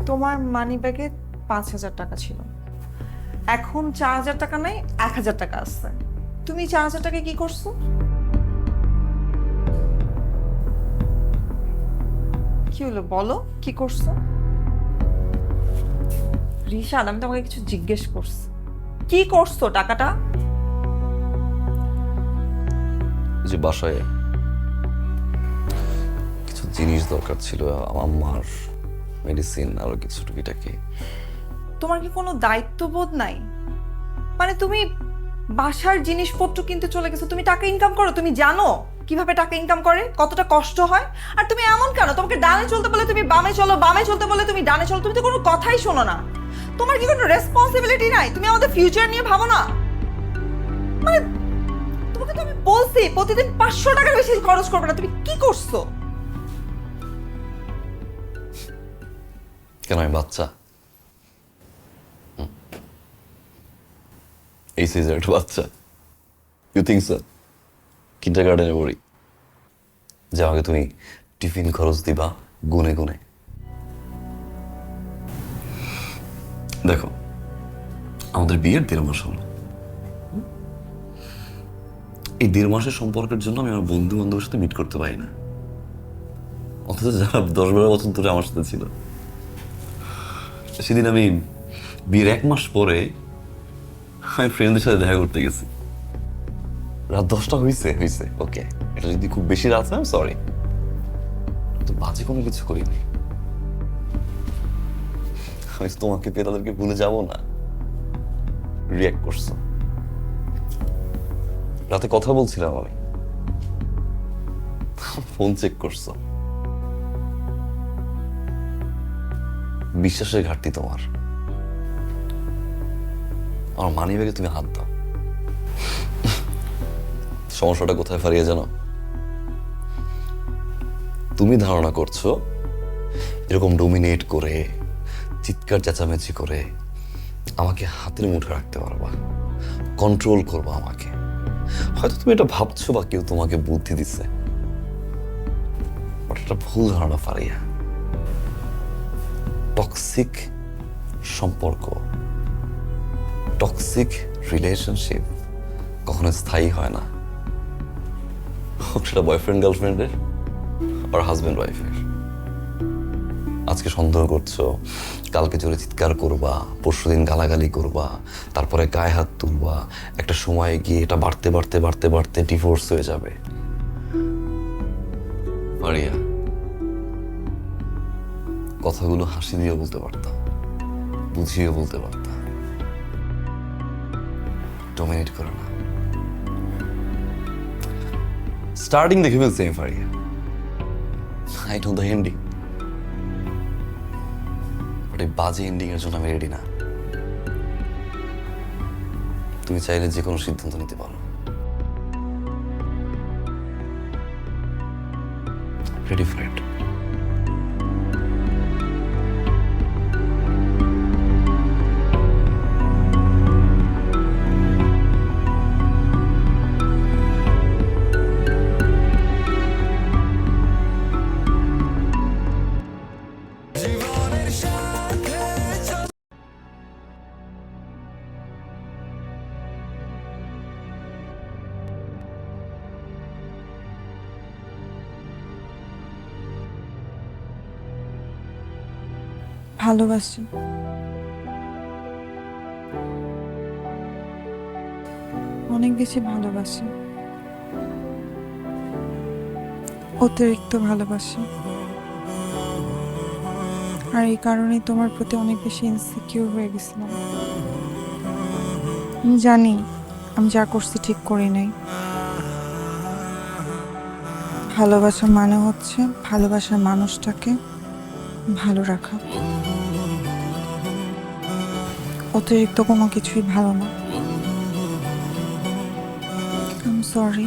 তোমার মানি ব্যাগে 5,000 টাকা ছিল, এখন 4,000 টাকা নাই, 1,000 টাকা আছে। তুমি 4,000 টাকা কি করছো? কি হলো বলো, কি করছো? রিশাদ, আমি তোমাকে কিছু জিজ্ঞেস করছি, কি করছো টাকাটা? যে বাসায় কিছু জিনিস দরকার ছিল, আমার মার মেডিসিন আরো কিছু টুকিটাকি। তোমার কি কোনো দায়িত্ববোধ নাই? মানে তুমি বাসার জিনিসপত্র কিনতে চলে গেছো, তুমি টাকা ইনকাম করো, তুমি জানো কিভাবে টাকা ইনকাম করে, কতটা কষ্ট হয়? আর তুমি এমন কেন? তোমাকে ডানে চলতে বলে তুমি বামে চলো, বামে চলতে বলে তুমি ডানে চলো, তুমি তো কোনো কথাই শোনো না। তোমার কি কোনো রেসপন্সিবিলিটি নাই? তুমি আমাদের ফিউচার নিয়ে ভাবো না? মানে তোমাকে তো আমি বলছি প্রতিদিন 500 টাকার বেশি খরচ করবে না, তুমি কি করছো? কেন আমি বাচ্চা? এই সাইজের একটা বাচ্চা? ইউ থিঙ্ক স্যার কিন্ডার গার্ডেনে পড়ি যে আমাকে তুমি টিফিন খরচ দিবা গুনে গুনে? দেখো, আমাদের বিয়ের 1.5 মাস হলো। এই 1.5 মাসের সম্পর্কের জন্য আমি আমার বন্ধু বান্ধবের সাথে মিট করতে পারি না, অথচ যারা 10-12 বছর ধরে আমার সাথে ছিল। সেদিন আমি বিয়ের 1 মাস পরে আমি ফ্রেন্ডদের সাথে দেখা করতে গেছি। রাত 10টা হয়েছে হয়েছে ওকে, এটা যদি খুব বেশি রাত হয় সরি, তো বাজে কোনো কিছু করিনি। আমি তো তোমাকে পেয়ে তাদেরকে ভুলে যাবো না। রিয়াক্ট করছো, রাতে কথা বলছিলাম আমি, ফোন চেক করছো। বিশ্বাসের ঘাটতি তোমার। আমার মানি ব্যাগে তুমি হাত দাও। সমস্যাটা কোথায় ফারিয়ে জানো? তুমি ধারণা করছো এরকম ডোমিনেট করে চিৎকার চেঁচামেচি করে আমাকে হাতের মুঠে রাখতে পারবা, কন্ট্রোল করবা আমাকে। হয়তো তুমি এটা ভাবছো বা কেউ তোমাকে বুদ্ধি দিচ্ছে, বাট এটা ভুল ধারণা ফারিয়া। টক্সিক সম্পর্ক, টক্সিক রিলেশনশিপ কখনো স্থায়ী হয় না, হোক সেটা বয়ফ্রেন্ড গার্লফ্রেন্ডের আর হাজব্যান্ড ওয়াইফের। আজকে সন্দেহ করছো, কালকে জোরে চিৎকার করবা, পরশুদিন গালাগালি করবা, তারপরে গায়ে হাত তুলবা, একটা সময় গিয়ে এটা বাড়তে বাড়তে বাড়তে বাড়তে ডিভোর্স হয়ে যাবে। মারিয়া, কথাগুলো হাসি দিয়ে বলতে পারতাম, বুঝিয়ে বলতে পারতাম। ডমিনেট করো না। স্টার্টিং দেখে ফেলছি আমি Faria, I know the ending, but এই বাজে এন্ডিং এর জন্য আমি রেডি না। তুমি চাইলে যে কোনো সিদ্ধান্ত নিতে পারো, রেডি ফর ইট। ভালোবাসি, অনেক বেশি ভালোবাসি, অতিরিক্ত ভালোবাসি। আর এই কারণেই তোমার প্রতি অনেক বেশি ইনসিকিউর হয়ে গেছিলাম। আমি জানি আমি যা করছি ঠিক করি নাই। ভালোবাসা মানে হচ্ছে ভালোবাসার মানুষটাকে ভালো রাখা, অতিরিক্ত কোনো কিছুই ভালো না। I am sorry.